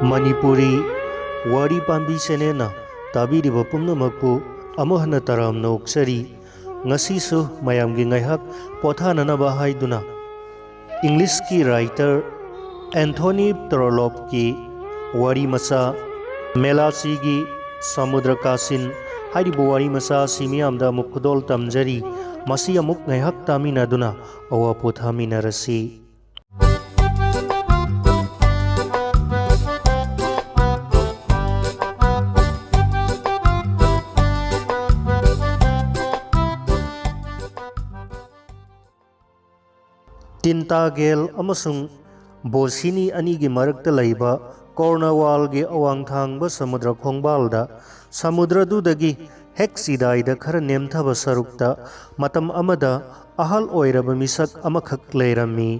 Manipuri Wari Pambi Senena Tabiriba Pumnamakpu Amahana Taramna Oksari Ngasisu Mayamgi Ngaihak Pothananaba Haiduna English ki writer Anthony Trollope ki Wari Masa Melasi gi Samudra Kasin Haribu Wari Masa Simiyamda Mukudol Tamjari Masi Amuk Ngaihak Taminaduna Awa Pothaminarasi Tintagel amasung Bosini anigi marakta laiba Cornwall ge awangthangba samudra khongbalda samudra dudagi heksidaida khara nemthaba sarukta matam amada ahal oiraba misak amakhak leirami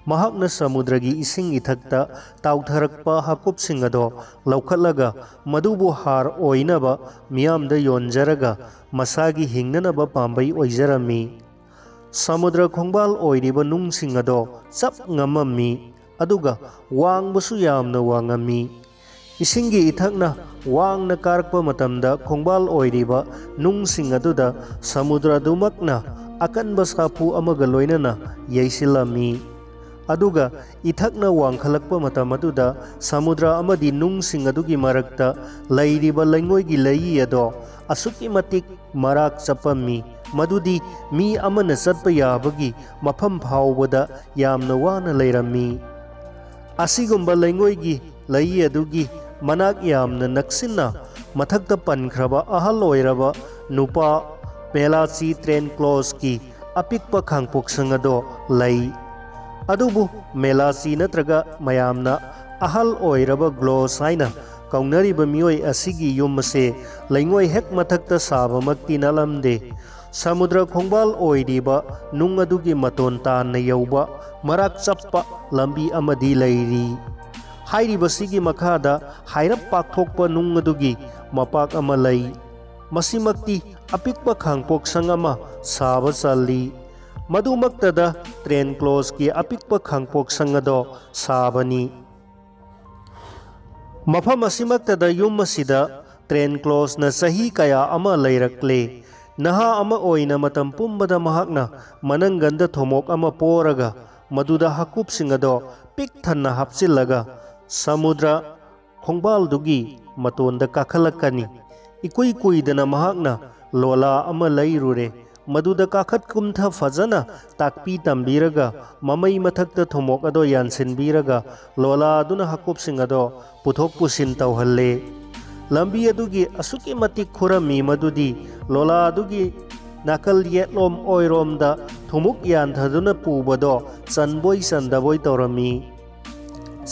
mahakna samudragi ising ithakta tautharakpa hakupsing ado laukhatlaga madubu har oinaba miyamda yonjaraga masagi hingnanaba pambai oijarami Samudra khongbal oiriba nungsing ado chap ngamami aduga wangbasu yamna wangami isingi ithakna wangna karakpa matamda khongbal oiriba nungsing aduda samudra dumakna akanba sapu amaga loinana yaisilami aduga ithakna wangkhalakpa matam aduda samudra amadi nungsing adugi marakta lairiba laingoigi lai ado asuki matik marak chapami Madudi mi amana satpa yabagi mafam phawbada yamna wana leirami asigumba laingoigi lai adugi manak yamna naksinna mathakta pankraba ahal oiraba nupa Melasi Trainclaws ki apikpa khangpoksang ado lai adubu Melasi natraga mayamna ahal oiraba Gloss haina kaunariba mioi asigi yumase laingoi hek mathakta sabamakti nalamde Samudra khongbal oiriba nung adugi maton tan na yauba marak chappa lambi amadi leiri hairiba sigi makhada hairap pakthokpa nung adugi mapak ama lei masimakti apikpa khangpok sangama saba salli madumaktada Trainclaws ki apikpa khangpok sangado sabani mafam asimaktada yum asida Trainclaws na sahi kaya ama leirakle Naha ama oina matam pumbada mahakna manangganda thomok ama poraga maduda hakupsing ado pik thanna hapsillaga samudra khongbal dugi matonda kakhalakani ikui kuidana mahakna lola ama lairure maduda kakhat kumtha fazana takpi tambiraga mamai mathakta thomok ado yansinbiraga lola aduna hakupsing ado puthok pusin tawhalle lambi adugi asuki matik khurami madudi lola adugi nakal yetlom oiromda thumuk yanthaduna pubado chanboi chandaboi torami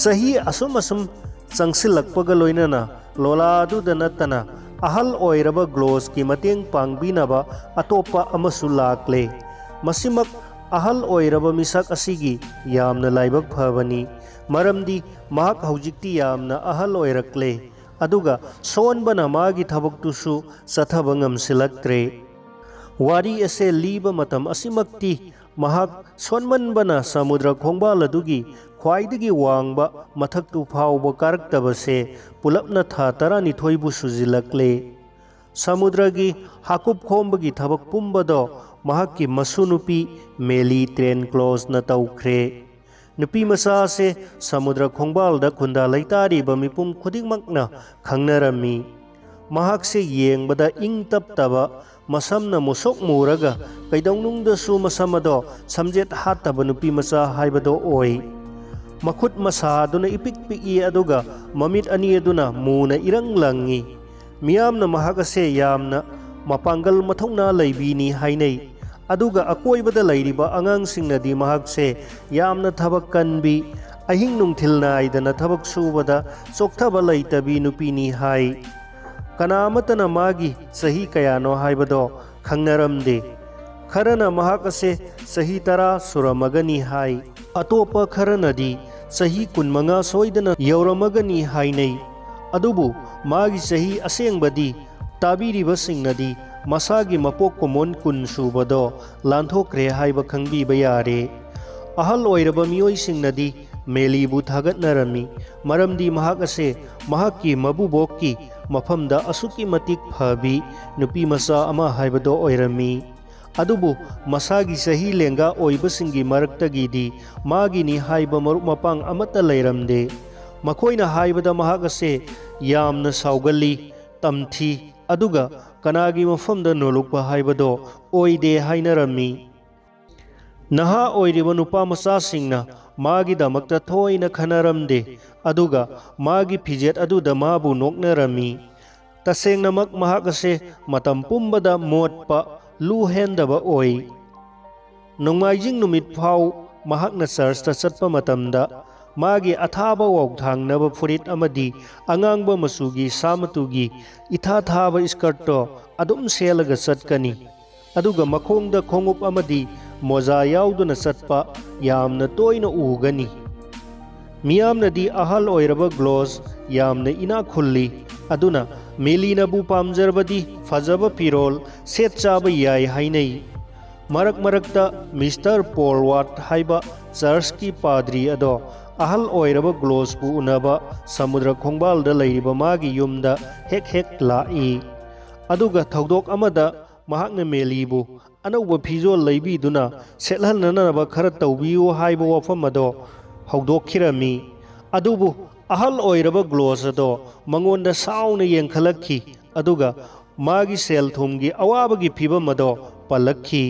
sahi asum changsilakpaga loinana lola aduda natana ahal oiraba Gloss ki mateng pangbinaba atopa amasu lakle masimak ahal oiraba misak asigi yamna laibak phabani maramdi mahak haujikti yamna ahal oirakle aduga sonbana magi thabaktusu sathaba ngamsilaktre wari ase liba matam asimakti mahak sonmanbana samudra khongbal adugi khwaidagi wangba mathaktu phawba karaktabase pulapna tha tarani thoibu sujilakle samudragi hakup khombagi thabak pumbado mahakki masunupi Meli Trainclaws na tawkhre Nupi masa se samudra khongbal da khunda laitari ba mipum khudingmakna khangnarami mahak se yengbada ingtap taba masamna musok muraga kaidawnungda su masamado samjet hataba nupi masa haibado oi makhut masa aduna ipik piki aduga mamit ani aduna muna irang langi miyamna mahak se yamna mapanggal mathongna laibini hainai aduga akoibada lairiba angangsingna di mahakse yamna thabak kanbi ahing nungthil naidana thabak subada chokthaba laitabi nupini hai kanamatana magi sahi kayano haibado khangnaramde kharana mahakase sahi tara suramagani hai atopa kharanadi sahi kunmanga soidana yauramagani hainai adubu magi sahi asengbadi tabiriba singnadi masagi mapok komon kun subado lanthokre haiba khangbi bayare ahal oiraba mioi singnadi मेलीबु थागतनरमी मरमदी महाक असे महाकी मबुबोकी मफमदा असुकी मतिक फबी नुपी मसा अमा हाइबदो ओइरमी अदुबु मसागी सही लेंगा ओइबसिंगी मरक्तगीदी मागिनी हाइबा मरुक मपांग अमता लैरमदे मखोइना हाइबदा महाक असे यामना साउगली तमथी अदुगा कनागी मफमदा नोलुकपा हाइबदो ओइदे हाइनरमी नहा ओइरिबा नुपा मचासिंगना मागिदमक्ता थोइना खनरमदे अदुगा मागी fidget अदुदा माबु नोकनरमी तसेंगनमक महाक असे मतम पुंबदा मोटपा लुहेंदबा ओइ नोंमाइजिंग नुमित फाउ महाकना चर्चता चटपा मतमदा मागी अथाबा वाउथांगनबा फुरित अमदी अंगांगबा मसुगी सामतुगी इथा थाबा स्कर्टो अदुम सेलगा चटकनी अदुगा मखोंगदा खोंगुप अमदी मोजा याउदुना चटपा यामना तोइना उगनी मियामनदी अहल ओइरबा ग्लोस यामना इना खुल्ली अदुना मेलीनबु पामजरबदी फजबा फिरोल सेट चाबा याय हाइनई मरक मरकता मिस्टर पॉल वाट हाइबा चर्च की पादरी अदो अहल ओइरबा ग्लोसबु उनबा समुद्र खोंबालदा लैरिबा मागी युमदा हेक हेक लाई अदुगा थौदोक अमदा महाकना मेलीबु अनौबा फिजोल लैबीदुना सेटहलननबा खरा तौबियु हाइबा वफम अदो हौदोखिरमी अदुबु अहल ओइरबा ग्लोस अदो मंगोंदा साउना येंखलखी अदुगा मागी सेल थुमगी अवाबगी फिबम अदो पलखी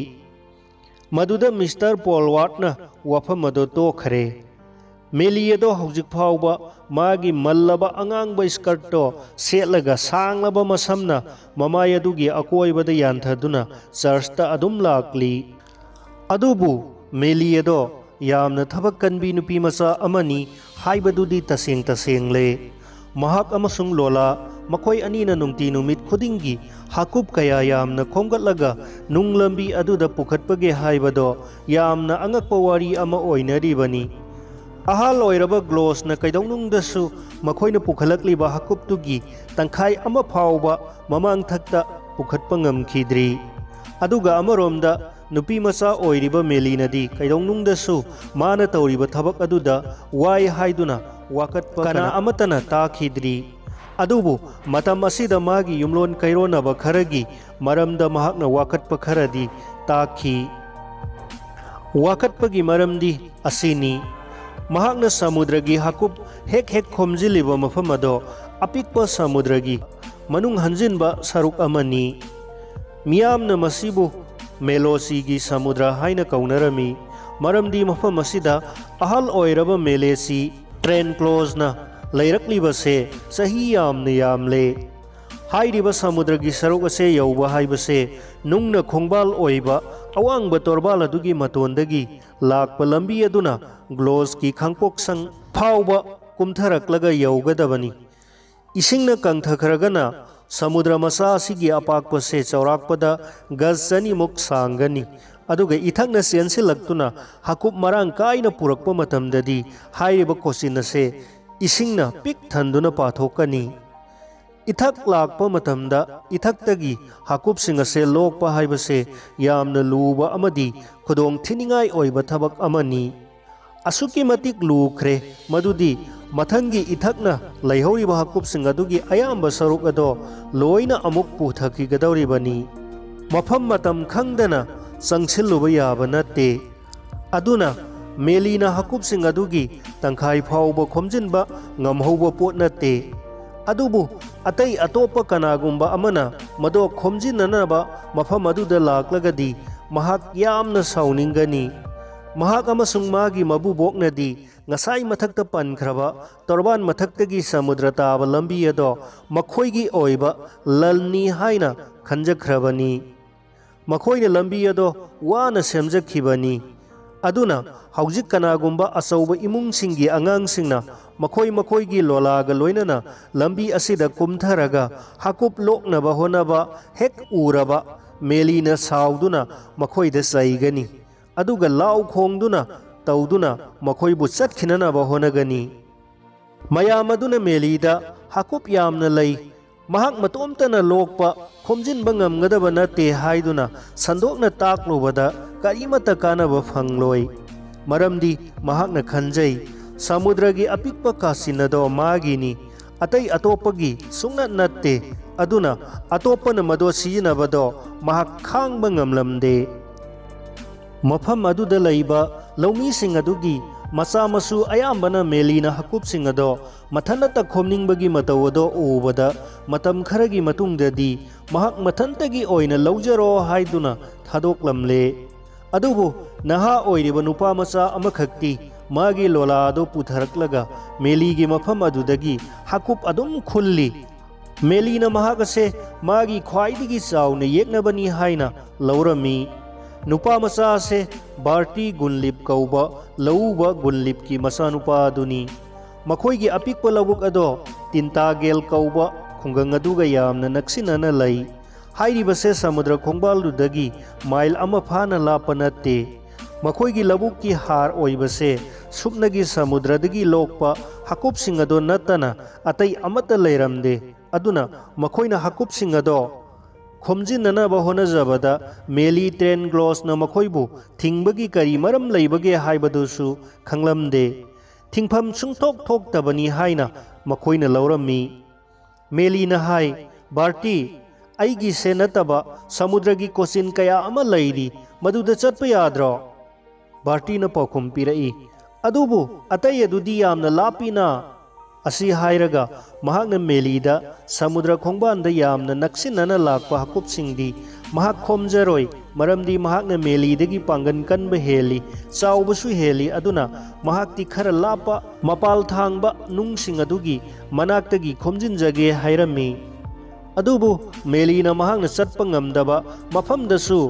मदुदा मिस्टर पॉल वाटना वफम अदो तोखरे मेलीयदो हौजिक फाउबा मागी मल्लबा अंगांगबा स्कर्टो सेलगा सांगलबा मसमना ममायदुगी अकोइबदा यान्थदुना चर्चता अदुम लाक्ली अदुबु मेलीयदो यामना थबक कनबी नुपी मचा अमनी हाइबदुदी तसेंग तसेंगले महाक अमसुंग लोला मखोय अनीना नुंगती नुमित खुदिंगी हाकुब कया यामना खोंगतलगा नुंग लंबी अदुदा पुखतपगे हाइबदो यामना अंगकपा वारी अमा ओइनरिबनी अहाल ओइरबा ग्लोसना कैदौनुंगदसु मखोयना पुखलकलिबा हाकुबतुगी तंखाय अमा फाउबा ममांग थक्ता पुखतपा ngamkhidri अदुगा अमरोमदा नुपी मचा ओइरिबा मेलीनदी कैदौनुंगदसु माना तौरिबा थबक अदुदा वाय हाइदुना वाकतपा कना अमतना ताखिद्री अदुबु मतम असिदा मागी युमलोन कैरोनबा खरगी मरमदा महाकना वाकतपा खरदी ताखी वाकतपगी मरमदी असिनी महाकना समुद्रगी हाकुब हेक हेक खोमजिलिबा मफम अदो अपिकपा समुद्रगी मनुंग हंजिनबा सरुक अमनी मियामना मसिबु मेलोसीगी समुद्र हाइना कौनरमी मरमदी मफम असिदा अहल ओइरबा मेलेसी ट्रेन क्लोजना लैरक्लिबसे सही यामना यामले हाइरिबा समुद्रगी सरुक असे यौबा हाइबसे नुंगना खोंगबाल ओइबा अवांगबा तोरबाल अदुगी मतोंदगी लाकपा लंबी अदुना ग्लोस की खांगपोक्संग फाउबा कुमथरक्लगा यौगदबनी इसिंगना कंगथखरगना समुद्र मसा असिगी अपाकपसे चौराकपदा गज चनीमुक सांगनी अदुगा इथकना सेंसिलक्तुना हाकुब मरांग काइना पुरकपा मतमददी हाइरिबा कोसिनसे इसिंगना पिक थंदुना पाथोकनी इथक लाकपा मतमदा इथक्तगी हाकुबसिंग असे लोकपा हाइबसे यामना लूबा अमदी खुदोंग थिनिंगाई ओइबा थबक अमनी असुकी मतिक लूखरे मदुदी मथंगी इथकना लैहौरिबा हाकुबसिंग अदुगी अयाम्बा सरुक अदो लोइना अमुक पुथखिगदौरिबनी मफम मतम खंगदना संगसिल्लुबा याबा नत्ते अदुना मेलीना हाकुबसिंग अदुगी तंखाई फाउबा खोमजिनबा ngamhouba पोट नत्ते अदुबु अतई अतोपा कनागुंबा अमना मदो खोमजिननबा मफम अदुदा लाक्लगदी महाक यामना साउनिंगनी महाक अमसुंग मागी मबुबोकनदी ngasai mathakta pankraba torban mathaktagi samudra taba lambi ado makhoigi oiba lalni haina khanjakhrabani makhoina lambi ado wana semjakhibani aduna haujik kanagumba asauba imung singi angang singna makhoigi lolaga loinana lambi asida kumtharaga hakup loknaba honaba hek uraba melina sauduna makhoida saigani aduga lau khongduna तौदुना मखोइबु चटखिननबा होनगनी मयाम अदुना मेलीदा हाकुप यामना लई महाक मतोमतना लोकपा खोमजिनबा ngamgadaba नते हाइदुना संदोकना ताकलुबदा करिमता कानबा फंगलोय मरमदी महाकना खंजै समुद्रगी अपिक्पा Kasun अदो मागिनी अतै अतोपगी सुंगनत नत्ते अदुना अतोपन मदो सिजिनबदो महाक खांगबा ngamlamde मफम अदुदा लैबा लौमीसिंग अदुगी मचा मसु अयाम्बना मेलीना हकुपसिंग अदो मथनता खोमनिंगबगी मतौ अदो उबदा मतम खरगी मतुंगददी महाक मथनतगी ओइना लौजरो हाइदुना थादोकलमले अदुबु नहा ओइरिबा नुपा मचा अमखक्ति मागी लोला अदो पुथरकलगा मेलीगी मफम अदुदगी हकुप अदुम खुल्ली मेलीना महाक असे मागी ख्वाइदिगी चाउना येकनबनी हाइना लौरमी नुपा मचा से बार्टी गुनलिप कौबा लौबा गुनलिप की मसा नुपा अदुनी मखोइगी अपिक लबुक अदो तिंता गेल कौबा खुंगंग अदुगा यामना नक्सिनना लई हाइरिबसे समुद्र खोंबालुदगी माइल अमा फाना लापा नत्ते मखोइगी लबुक की हार ओइबसे सुपनगी समुद्रदगी लोकपा हकुपसिंग अदो नत्तना अतै अमत लैरमदे अदुना मखोइना हकुपसिंग अदो खोमजिननबा होनजबदा मेली ट्रेन ग्लोसना मखोइबु थिंगबगी करी मरम लैबगे हाइबदुसु खंगलमदे थिंगफम सुंथोक थोक्तबनी हाइना मखोइना लौरमी मेलीना हाइ बार्टी अइगी से नतबा समुद्रगी कोसिन कया अमा लैरी मदुदा चटप याद्रो बार्टीना पाउखुम पिरई अदुबु अतै अदुदी यामना लापिना असी हाइरगा महाकना मेलीदा समुद्र खोंबानदा यामना नक्सिनना लाकपा हकुपसिंगदी महाक खोमजरोय मरमदी महाकना मेलीदगी पांगन कनबा हेली चाउबसु हेली अदुना महाकति खरा लापा मपाल थांगबा नुंगसिंग अदुगी मनाक्तगी खोमजिनजगे हाइरमी अदुबु मेलीना महाकना चटपा ngamdaba मफमदसु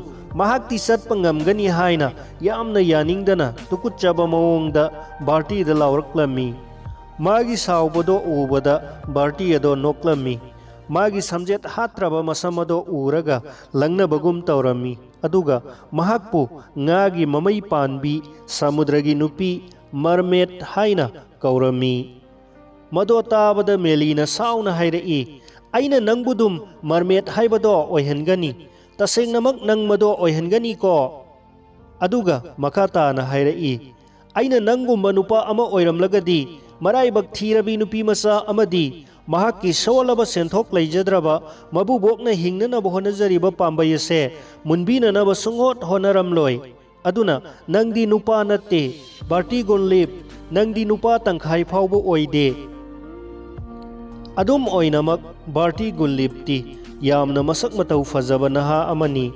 महाकति चटपा ngamgani हाइना यामना यानिंगदना तुकुच्चबा मवोंगदा बार्टीदा लावरक्लमी मागी साउबदो उबदा बार्टी अदो नोक्लमी मागी समजेत हात्रबा मसमदो उरगा लंगनबगुम तौरमी अदुगा महाकपु ngaगी ममई पानबी समुद्रगी नुपी मरमेट हाइना कौरमी मदो ताबदा मेलीना साउना हाइरई अइना नंगबुदुम मरमेट हाइबदो ओइहनगनी तसेंगनमक नंग मदो ओइहनगनी को अदुगा मखाताना हाइरई अइना नंगुम्बा नुपा अमा ओइरमलगदी मराइबक थीरबी नुपी मचा अमदी महाकी सोलब सेंथोक लैजद्रबा मबुबोकना हिंगननब होनजरिबा पांबयसे मुनबीननब सुंगोट होनरमलोय अदुना नंगदी नुपा नत्ते बार्टी गुनलिप नंगदी नुपा तंखाइ फावबो ओइदे अदुम ओइनमक बार्टी गुनलिपती यामना मसक मतौ फजबा नहा अमनी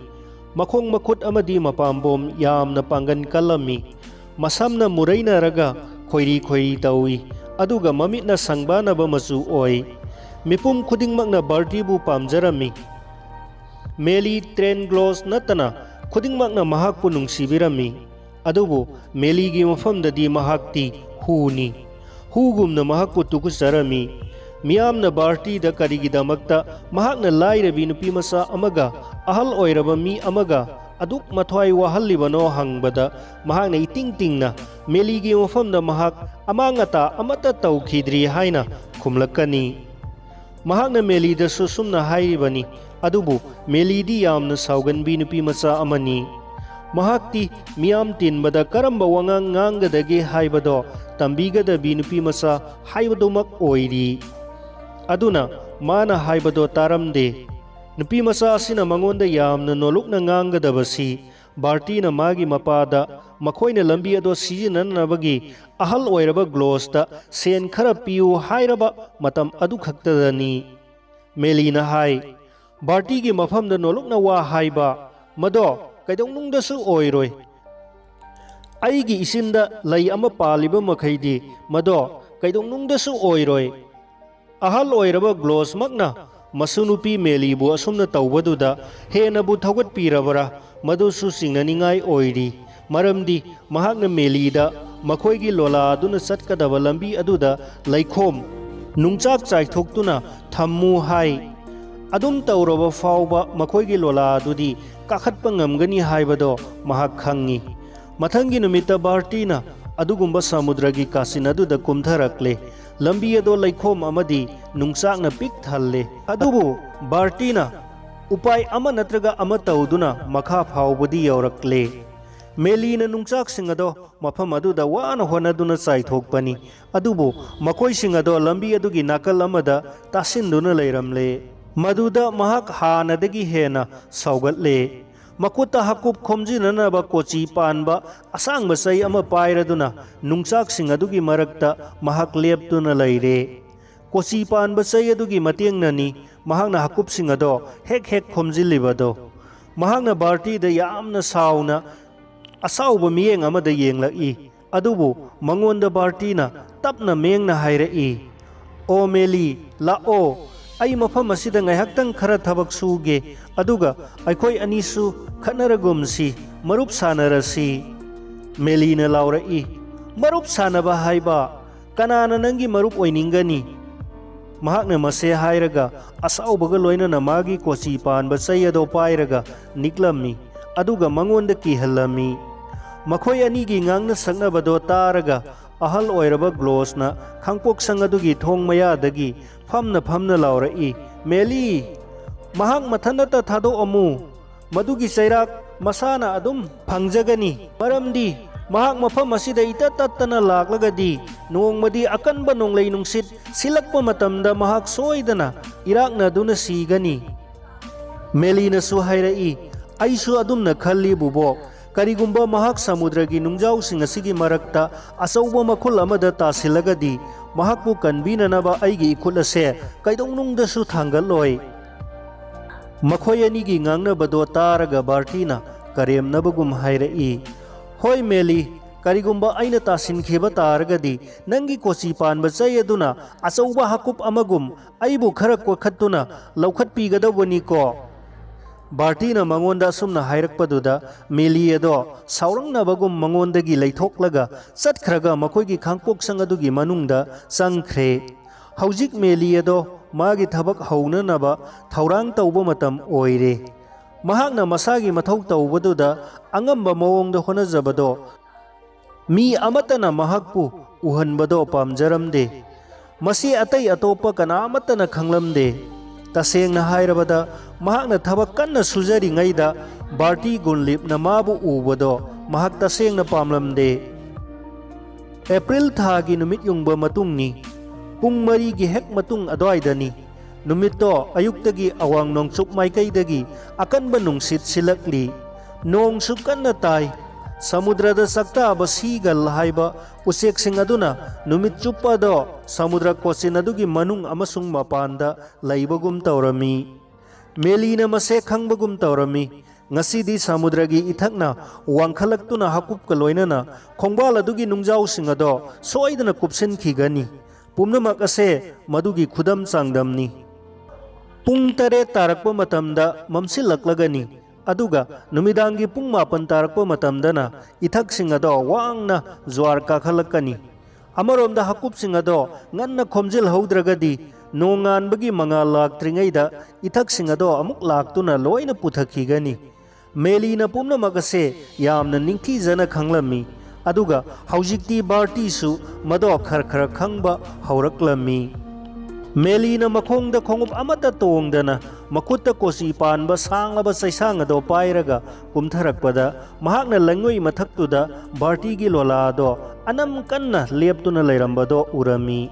मखोंग मखुट अमदी मपामबोम यामना पांगन कलमी मसमना मुरैनरगा खोइरी खोइरी तौई अदुगा ममितना संगबानबा मचु ओइ मिपुम खुदिंगमकना बार्टीबु पामजरमी मेली ट्रेन ग्लोस नतना खुदिंगमकना महाकपु नुंगसिबिरमी अदुबु मेलीगी मफमददी महाकती हुनी हुगुमना महाकपु तुकुचरमी मियामना बार्टीदा करिगिदमकता महाकना लाइरबी नुपी मचा अमगा अहल ओइरबा मी अमगा अदुक मथ्वाई वाहल्लिबनो हंगबदा महाकना इतिंग तिंगना मेलीगी मफमदा महाक अमांगता अमता तौखिद्री हाइना खुमलक्कनी महाकना मेलीदसु सुमना हाइरिबनी अदुबु मेलीदी यामना साउगनबी नुपी मचा अमनी महाकती मियाम तिनबदा करंबा वांगांग ngangadage हाइबदो तंबीगदबी नुपी मचा हाइबदुमक ओइरी अदुना माना हाइबदो तारमदे नुपी मचा असिना मंगोंदा यामना नोलुकना ngangadabasi बार्टीना मागी मपादा मखोइना लंबी अदो सिजिननबगी अहल ओइरबा ग्लोसता सेन खरा पियु हाइरबा मतम अदु खक्तदनी मेलीना हाइ बार्टीगी मफमदा नोलुकना वा हाइबा मदो कैदोंनुंगदसु ओइरोय अइगी इसिंदा लई अमा पालिबा मखैदी मदो कैदोंनुंगदसु ओइरोय अहल ओइरबा ग्लोसमकना मसुनुपी मेलीबु असुमना तौबदुदा हेनबु थौगटपीरबरा मदुसु सिंगनिंगाई ओइरी मरमदी महाकना मेलीदा मखोइगी लोला अदुना चटकदबा लंबी अदुदा लैखोम नुंगचाक चाइथोक्तुना थम्मु हाइ अदुम तौरबा फावबा मखोइगी लोला अदुदी काखतपा ngamgani हाइबदो महाक खंगी मथंगी नुमिता बार्टीना अदुगुंबा समुद्रगी कासिन अदुदा कुमथरक्ले लंबी अदो लैखोम अमदी नुंगचाकना पिक थल्ले अदुबु बार्टीना उपाय अमा नत्रगा अमा तौदुना मखा फावबदी यौरक्ले ꯃꯦꯂꯤꯅ ꯅꯨꯡꯆꯥꯛꯁꯤꯡ ꯑꯗꯣ ꯃꯐꯝ ꯑꯗꯨꯗ ꯋꯥꯅ ꯍꯣꯠꯅꯗꯨꯅ ꯆꯥꯏꯊꯣꯛꯄꯅꯤ, ꯑꯗꯨꯕꯨ ꯃꯈꯣꯏꯁꯤꯡ ꯑꯗꯣ ꯂꯝꯕꯤ ꯑꯗꯨꯒꯤ ꯅꯥꯀꯜ ꯑꯃꯗ ꯇꯥꯁꯤꯟꯗꯨꯅ ꯂꯩꯔꯝꯂꯦ꯫ ꯃꯗꯨꯗ ꯃꯍꯥꯛ ꯍꯥꯟꯅꯗꯒꯤ ꯍꯦꯟꯅ ꯁꯥꯎꯒꯠꯂꯦ꯫ ꯃꯈꯨꯠꯇ ꯍꯥꯀꯨꯞ ꯈꯣꯝꯖꯤꯟꯅꯅꯕ ꯀꯣꯆꯤ ꯄꯥꯟꯕ ꯑꯁꯥꯡꯕ ꯆꯩ ꯑꯃ ꯄꯥꯏꯔꯗꯨꯅ ꯅꯨꯡꯆꯥꯛꯁꯤꯡ ꯑꯗꯨꯒꯤ ꯃꯔꯛꯇ ꯃꯍꯥꯛ ꯂꯦꯞꯇꯨꯅ ꯂꯩꯔꯦ꯫ ꯀꯣꯆꯤ ꯄꯥꯟꯕ ꯆꯩ ꯑꯗꯨꯒꯤ ꯃꯇꯦꯡꯅꯅꯤ ꯃꯍꯥꯛꯅ ꯍꯥꯀꯨꯞꯁꯤꯡ ꯑꯗꯣ ꯍꯦꯛ ꯍꯦꯛ ꯈꯣꯝꯖꯤꯜꯂꯤꯕꯗꯣ꯫ ꯃꯍꯥꯛꯅ ꯕꯥꯔꯇꯤꯗ ꯌꯥꯝꯅ ꯁꯥꯎꯅ ꯑꯁꯥꯎꯕ ꯃꯤꯠꯌꯦꯡ ꯑꯃꯗ ꯌꯦꯡꯂꯛꯏ, ꯑꯗꯨꯕꯨ ꯃꯉꯣꯟꯗ ꯕꯥꯔꯇꯤꯅ ꯇꯞꯅ ꯃꯦꯡꯅ ꯍꯥꯏꯔꯛꯏ, "ꯑꯣ ꯃꯦꯂꯤ, ꯂꯥꯛꯑꯣ, ꯑꯩ ꯃꯐꯝ ꯑꯁꯤꯗ ꯉꯥꯏꯍꯥꯛꯇꯪ ꯈꯔ ꯊꯕꯛ ꯁꯨꯒꯦ, ꯑꯗꯨꯒ ꯑꯩꯈꯣꯏ ꯑꯅꯤꯁꯨ ꯈꯠꯅꯔꯒꯨꯝꯁꯤ, ꯃꯔꯨꯞ ꯁꯥꯟꯅꯔꯁꯤ"꯫ ꯃꯦꯂꯤꯅ ꯂꯥꯎꯔꯛꯏ, "ꯃꯔꯨꯞ ꯁꯥꯟꯅꯕ ꯍꯥꯏꯕ? ꯀꯅꯥꯅ ꯅꯪꯒꯤ ꯃꯔꯨꯞ ꯑꯣꯏꯅꯤꯡꯒꯅꯤ?" ꯃꯍꯥꯛꯅ ꯃꯁꯦ ꯍꯥꯏꯔꯒ ꯑꯁꯥꯎꯕꯒ ꯂꯣꯏꯅꯅ ꯃꯥꯒꯤ ꯀꯣꯆꯤ ꯄꯥꯟꯕ ꯆꯩ ꯑꯗꯣ ꯄꯥꯏꯔꯒ ꯅꯤꯛꯂꯝꯃꯤ, ꯑꯗꯨꯒ ꯃꯉꯣꯟꯗ ꯀꯤꯍꯜꯂꯝꯃꯤ꯫ ꯃꯈꯣꯏ ꯑꯅꯤꯒꯤ ꯉꯥꯡꯅ ꯁꯛꯅꯕꯗꯣ ꯇꯥꯔꯒ ꯑꯍꯜ ꯑꯣꯏꯔꯕ ꯒ꯭ꯂꯣꯁꯅ ꯈꯥꯡꯄꯣꯛꯁꯪ ꯑꯗꯨꯒꯤ ꯊꯣꯡ ꯃꯌꯥꯗꯒꯤ ꯐꯝꯅ ꯐꯝꯅ ꯂꯥꯎꯔꯛꯏ, "ꯃꯦꯂꯤ, ꯃꯍꯥꯛ ꯃꯊꯟꯇ ꯊꯥꯗꯣꯛꯑꯝꯃꯨ, ꯃꯗꯨꯒꯤ ꯆꯩꯔꯥꯛ ꯃꯁꯥꯅ ꯑꯗꯨꯝ ꯐꯪꯖꯒꯅꯤ, ꯃꯔꯝꯗꯤ ꯃꯍꯥꯛ ꯃꯐꯝ ꯑꯁꯤꯗ ꯏꯇꯠ ꯇꯠꯇꯅ ꯂꯥꯛꯂꯒꯗꯤ ꯅꯣꯡꯃꯗꯤ ꯑꯀꯟꯕ ꯅꯣꯡꯂꯩ ꯅꯨꯡꯁꯤꯠ ꯁꯤꯜꯂꯛꯄ ꯃꯇꯝꯗ ꯃꯍꯥꯛ ꯁꯣꯏꯗꯅ ꯏꯔꯥꯛꯅꯗꯨꯅ ꯁꯤꯒꯅꯤ"꯫ ꯃꯦꯂꯤꯅꯁꯨ ꯍꯥꯏꯔꯛꯏ, "ꯑꯩꯁꯨ ꯑꯗꯨꯝꯅ ꯈꯜꯂꯤ ꯕꯨꯕꯣꯛ, ꯀꯔꯤꯒꯨꯝꯕ ꯃꯍꯥꯛ ꯁꯃꯨꯗ꯭ꯔꯒꯤ ꯅꯨꯡꯖꯥꯎꯁꯤꯡ ꯑꯁꯤꯒꯤ ꯃꯔꯛꯇ ꯑꯆꯧꯕ ꯃꯈꯨꯜ ꯑꯃꯗ ꯇꯥꯁꯤꯜꯂꯒꯗꯤ ꯃꯍꯥꯛꯄꯨ ꯀꯟꯕꯤꯅꯅꯕ ꯑꯩꯒꯤ ꯏꯈꯨꯠ ꯑꯁꯦ ꯀꯩꯗꯧꯅꯨꯡꯗꯁꯨ ꯊꯥꯡꯒꯠꯂꯣꯏ"꯫ ꯃꯈꯣꯏ ꯑꯅꯤꯒꯤ ꯉꯥꯡꯅꯕꯗꯣ ꯇꯥꯔꯒ ꯕꯥꯔꯇꯤꯅ ꯀꯔꯦꯝꯅꯕꯒꯨꯝ ꯍꯥꯏꯔꯛꯏ, "ꯍꯣꯏ ꯃꯦꯂꯤ, ꯀꯔꯤꯒꯨꯝꯕ ꯑꯩꯅ ꯇꯥꯁꯤꯟꯈꯤꯕ ꯇꯥꯔꯒꯗꯤ ꯅꯪꯒꯤ ꯀꯣꯆꯤ ꯄꯥꯟꯕ ꯆꯩ ꯑꯗꯨꯅ ꯑꯆꯧꯕ ꯍꯥꯀꯨꯞ ꯑꯃꯒꯨꯝ ꯑꯩꯕꯨ ꯈꯔ ꯀꯣꯠꯈꯠꯇꯨꯅ ꯂꯧꯈꯠꯄꯤꯒꯗꯧꯕꯅꯤꯀꯣ"꯫ ꯕꯥꯔꯇꯤꯅ ꯃꯉꯣꯟꯗ ꯑꯁꯨꯝꯅ ꯍꯥꯏꯔꯛꯄꯗꯨꯗ ꯃꯦꯂꯤ ꯑꯗꯣ ꯁꯥꯎꯔꯪꯅꯕꯒꯨꯝ ꯃꯉꯣꯟꯗꯒꯤ ꯂꯩꯊꯣꯛꯂꯒ ꯆꯠꯈ꯭ꯔꯒ ꯃꯈꯣꯏꯒꯤ ꯈꯥꯡꯄꯣꯛꯁꯪ ꯑꯗꯨꯒꯤ ꯃꯅꯨꯡꯗ ꯆꯪꯈ꯭ꯔꯦ꯫ ꯍꯧꯖꯤꯛ ꯃꯦꯂꯤ ꯑꯗꯣ ꯃꯥꯒꯤ ꯊꯕꯛ ꯍꯧꯅꯅꯕ ꯊꯧꯔꯥꯡ ꯇꯧꯕ ꯃꯇꯝ ꯑꯣꯏꯔꯦ꯫ ꯃꯍꯥꯛꯅ ꯃꯁꯥꯒꯤ ꯃꯊꯧ ꯇꯧꯕꯗꯨꯗ ꯑꯉꯝꯕ ꯃꯑꯣꯡꯗ ꯍꯣꯠꯅꯖꯕꯗꯣ ꯃꯤ ꯑꯃꯠꯇꯅ ꯃꯍꯥꯛꯄꯨ ꯎꯍꯟꯕꯗꯣ ꯄꯥꯝꯖꯔꯝꯗꯦ꯫ ꯃꯁꯤ ꯑꯇꯩ ꯑꯇꯣꯞꯄ ꯀꯅꯥꯃꯠꯇꯅ ꯈꯪꯂꯝꯗꯦ꯫ ꯇꯁꯦꯡꯅ ꯍꯥꯏꯔꯕꯗ ꯃꯍꯥꯛꯅ ꯊꯕꯛ ꯀꯟꯅ ꯁꯨꯖꯔꯤꯉꯩꯗ ꯕꯥꯔꯇꯤ ꯒꯨꯟꯂꯤꯞꯅ ꯃꯥꯕꯨ ꯎꯕꯗꯣ ꯃꯍꯥꯛ ꯇꯁꯦꯡꯅ ꯄꯥꯝꯂꯝꯗꯦ꯫ ꯑꯦꯄ꯭ꯔꯤꯜ ꯊꯥꯒꯤ ꯅꯨꯃꯤꯠ ꯌꯨꯡꯕ ꯃꯇꯨꯡꯅꯤ, ꯄꯨꯡ 4ꯒꯤ ꯍꯦꯛ ꯃꯇꯨꯡ ꯑꯗꯨꯋꯥꯏꯗꯅꯤ꯫ ꯅꯨꯃꯤꯠꯇꯣ ꯑꯌꯨꯛꯇꯒꯤ ꯑꯋꯥꯡ ꯅꯣꯡꯆꯨꯞ ꯃꯥꯏꯀꯩꯗꯒꯤ ꯑꯀꯟꯕ ꯅꯨꯡꯁꯤꯠ ꯁꯤꯜꯂꯛꯂꯤ, ꯅꯣꯡꯁꯨ ꯀꯟꯅ ꯇꯥꯏ꯫ ꯁꯃꯨꯗ꯭ꯔꯗ ꯆꯥꯛꯇꯥꯕ ꯁꯤꯒꯜ ꯍꯥꯏꯕ ꯎꯆꯦꯛꯁꯤꯡ ꯑꯗꯨꯅ ꯅꯨꯃꯤꯠ ꯆꯨꯞꯄꯗꯣ ꯁꯃꯨꯗ꯭ꯔ ꯀꯣꯆꯤꯟ ꯑꯗꯨꯒꯤ ꯃꯅꯨꯡ ꯑꯃꯁꯨꯡ ꯃꯄꯥꯟꯗ ꯂꯩꯕꯒꯨꯝ ꯇꯧꯔꯝꯃꯤ꯫ ꯃꯦꯂꯤꯅ ꯃꯁꯦ ꯈꯪꯕꯒꯨꯝ ꯇꯧꯔꯝꯃꯤ, ꯉꯁꯤꯗꯤ ꯁꯃꯨꯗ꯭ꯔꯒꯤ ꯏꯊꯛꯅ ꯋꯥꯡꯈꯠꯂꯛꯇꯨꯅ ꯍꯥꯀꯨꯞꯀ ꯂꯣꯏꯅꯅ ꯈꯣꯡꯕꯥꯜ ꯑꯗꯨꯒꯤ ꯅꯨꯡꯖꯥꯎꯁꯤꯡ ꯑꯗꯣ ꯁꯣꯏꯗꯅ ꯀꯨꯞꯁꯤꯟꯈꯤꯒꯅꯤ꯫ ꯄꯨꯝꯅꯃꯛ ꯑꯁꯦ ꯃꯗꯨꯒꯤ ꯈꯨꯗꯝ ꯆꯥꯡꯗꯝꯅꯤ꯫ ꯄꯨꯡ 8 ꯇꯥꯔꯛꯄ ꯃꯇꯝꯗ ꯃꯝꯁꯤꯜꯂꯛꯂꯒꯅꯤ, ꯑꯗꯨꯒ ꯅꯨꯃꯤꯗꯥꯡꯒꯤ ꯄꯨꯡ 9 ꯇꯥꯔꯛꯄ ꯃꯇꯝꯗꯅ ꯏꯊꯛꯁꯤꯡ ꯑꯗꯣ ꯋꯥꯡꯅ ꯖ꯭ꯋꯥꯔ ꯀꯥꯈꯠꯂꯛꯀꯅꯤ꯫ ꯑꯃꯔꯣꯝꯗ ꯍꯥꯀꯨꯞꯁꯤꯡ ꯑꯗꯣ ꯉꯟꯅ ꯈꯣꯝꯖꯤꯜꯍꯧꯗ꯭ꯔꯒꯗꯤ ꯅꯣꯡꯉꯥꯟꯕꯒꯤ ꯃꯉꯥꯜ ꯂꯥꯛꯇ꯭ꯔꯤꯉꯩꯗ ꯏꯊꯛꯁꯤꯡ ꯑꯗꯣ ꯑꯃꯨꯛ ꯂꯥꯛꯇꯨꯅ ꯂꯣꯏꯅ ꯄꯨꯊꯈꯤꯒꯅꯤ꯫ ꯃꯦꯂꯤꯅ ꯄꯨꯝꯅꯃꯛ ꯑꯁꯦ ꯌꯥꯝꯅ ꯅꯤꯡꯊꯤꯖꯅ ꯈꯪꯂꯝꯃꯤ, ꯑꯗꯨꯒ ꯍꯧꯖꯤꯛꯇꯤ ꯕꯥꯔꯇꯤꯁꯨ ꯃꯗꯣ ꯈꯔ ꯈꯔ ꯈꯪꯕ ꯍꯧꯔꯛꯂꯝꯃꯤ꯫ ꯃꯦꯂꯤꯅ ꯃꯈꯣꯡꯗ ꯈꯣꯡꯎꯞ ꯑꯃꯠꯇ ꯇꯣꯡꯗꯅ ꯃꯈꯨꯠꯇ ꯀꯣꯆꯤ ꯄꯥꯟꯕ ꯁꯥꯡꯂꯕ ꯆꯩꯁꯥꯡ ꯑꯗꯣ ꯄꯥꯏꯔꯒ ꯀꯨꯝꯊꯔꯛꯄꯗ ꯃꯍꯥꯛꯅ ꯂꯩꯉꯣꯏ ꯃꯊꯛꯇꯨꯗ ꯕꯥꯔꯇꯤꯒꯤ ꯂꯣꯂꯥꯗꯣ ꯑꯅꯝ ꯀꯟꯅ ꯂꯦꯞꯇꯨꯅ ꯂꯩꯔꯝꯕꯗꯣ ꯎꯔꯝꯃꯤ꯫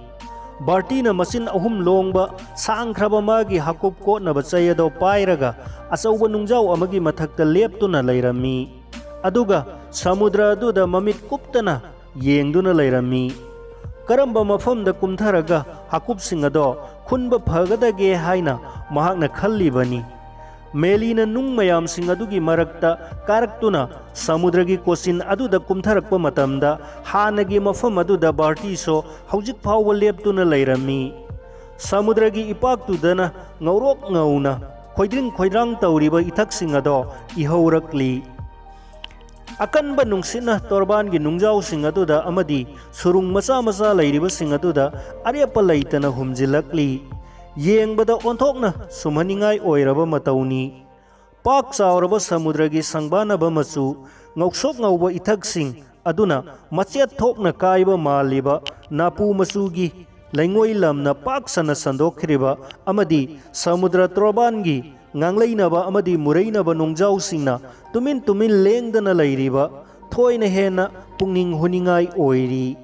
ꯕꯥꯔꯇꯤꯅ ꯃꯆꯤꯟ 3 ꯂꯣꯡꯕ ꯁꯥꯡꯈ꯭ꯔꯕ ꯃꯥꯒꯤ ꯍꯥꯀꯨꯞ ꯀꯣꯠꯅꯕ ꯆꯩ ꯑꯗꯣ ꯄꯥꯏꯔꯒ ꯑꯆꯧꯕ ꯅꯨꯡꯖꯥꯎ ꯑꯃꯒꯤ ꯃꯊꯛꯇ ꯂꯦꯞꯇꯨꯅ ꯂꯩꯔꯝꯃꯤ, ꯑꯗꯨꯒ ꯁꯃꯨꯗ꯭ꯔ ꯑꯗꯨꯗ ꯃꯃꯤꯠ ꯀꯨꯞꯇꯅ ꯌꯦꯡꯗꯨꯅ ꯂꯩꯔꯝꯃꯤ꯫ ꯀꯔꯝꯕ ꯃꯐꯝꯗ ꯀꯨꯝꯊꯔꯒ ꯍꯥꯀꯨꯞꯁꯤꯡ ꯑꯗꯣ ꯈꯨꯟꯕ ꯐꯒꯗꯒꯦ ꯍꯥꯏꯅ ꯃꯍꯥꯛꯅ ꯈꯜꯂꯤꯕꯅꯤ꯫ ꯃꯦꯂꯤꯅ ꯅꯨꯡ ꯃꯌꯥꯝꯁꯤꯡ ꯑꯗꯨꯒꯤ ꯃꯔꯛꯇ ꯀꯥꯔꯛꯇꯨꯅ ꯁꯃꯨꯗ꯭ꯔꯒꯤ ꯀꯣꯆꯤꯟ ꯑꯗꯨꯗ ꯀꯨꯝꯊꯔꯛꯄ ꯃꯇꯝꯗ ꯍꯥꯟꯅꯒꯤ ꯃꯐꯝ ꯑꯗꯨꯗ ꯕꯥꯔꯇꯤꯁꯨ ꯍꯧꯖꯤꯛ ꯐꯥꯎꯕ ꯂꯦꯞꯇꯨꯅ ꯂꯩꯔꯝꯃꯤ꯫ ꯁꯃꯨꯗ꯭ꯔꯒꯤ ꯏꯄꯥꯛꯇꯨꯗꯅ ꯉꯧꯔꯣꯛ ꯉꯧꯅ ꯈꯣꯏꯗ꯭ꯔꯤꯡ ꯈꯣꯏꯗ꯭ꯔꯥꯡ ꯇꯧꯔꯤꯕ ꯏꯊꯛꯁꯤꯡ ꯑꯗꯣ ꯏꯍꯧꯔꯛꯂꯤ꯫ ꯑꯀꯟꯕ ꯅꯨꯡꯁꯤꯠꯅ ꯇꯣꯔꯕꯥꯟꯒꯤ ꯅꯨꯡꯖꯥꯎꯁꯤꯡ ꯑꯗꯨꯗ ꯑꯃꯗꯤ ꯁꯨꯔꯨꯡ ꯃꯆꯥ ꯃꯆꯥ ꯂꯩꯔꯤꯕꯁꯤꯡ ꯑꯗꯨꯗ ꯑꯔꯦꯞꯄ ꯂꯩꯇꯅ ꯍꯨꯝꯖꯤꯜꯂꯛꯂꯤ꯫ ꯌꯦꯡꯕꯗ ꯑꯣꯟꯊꯣꯛꯅ ꯁꯨꯝꯍꯟꯅꯤꯡꯉꯥꯏ ꯑꯣꯏꯔꯕ ꯃꯇꯧꯅꯤ꯫ ꯄꯥꯛ ꯆꯥꯎꯔꯕ ꯁꯃꯨꯗ꯭ꯔꯒꯤ ꯁꯪꯕꯥꯅꯕ ꯃꯆꯨ, ꯉꯧꯁꯣꯛ ꯉꯧꯕ ꯏꯊꯛꯁꯤꯡ ꯑꯗꯨꯅ ꯃꯆꯦꯠ ꯊꯣꯛꯅ ꯀꯥꯏꯕ ꯃꯥꯜꯂꯤꯕ ꯅꯥꯄꯨ ꯃꯆꯨꯒꯤ ꯂꯩꯉꯣꯏ ꯂꯝꯅ ꯄꯥꯛ ꯁꯟꯅ ꯁꯟꯗꯣꯛꯈ꯭ꯔꯤꯕ, ꯑꯃꯗꯤ ꯁꯃꯨꯗ꯭ꯔ ꯇꯣꯔꯕꯥꯟꯒꯤ ꯉꯥꯡꯂꯩꯅꯕ ꯑꯃꯗꯤ ꯃꯨꯔꯩꯅꯕ ꯅꯣꯡꯖꯥꯎꯁꯤꯡꯅ ꯇꯨꯃꯤꯟ ꯇꯨꯃꯤꯟ ꯂꯦꯡꯗꯅ ꯂꯩꯔꯤꯕ थोइना हेन्ना पुंगनिंग हुनिंगाई ओइरी।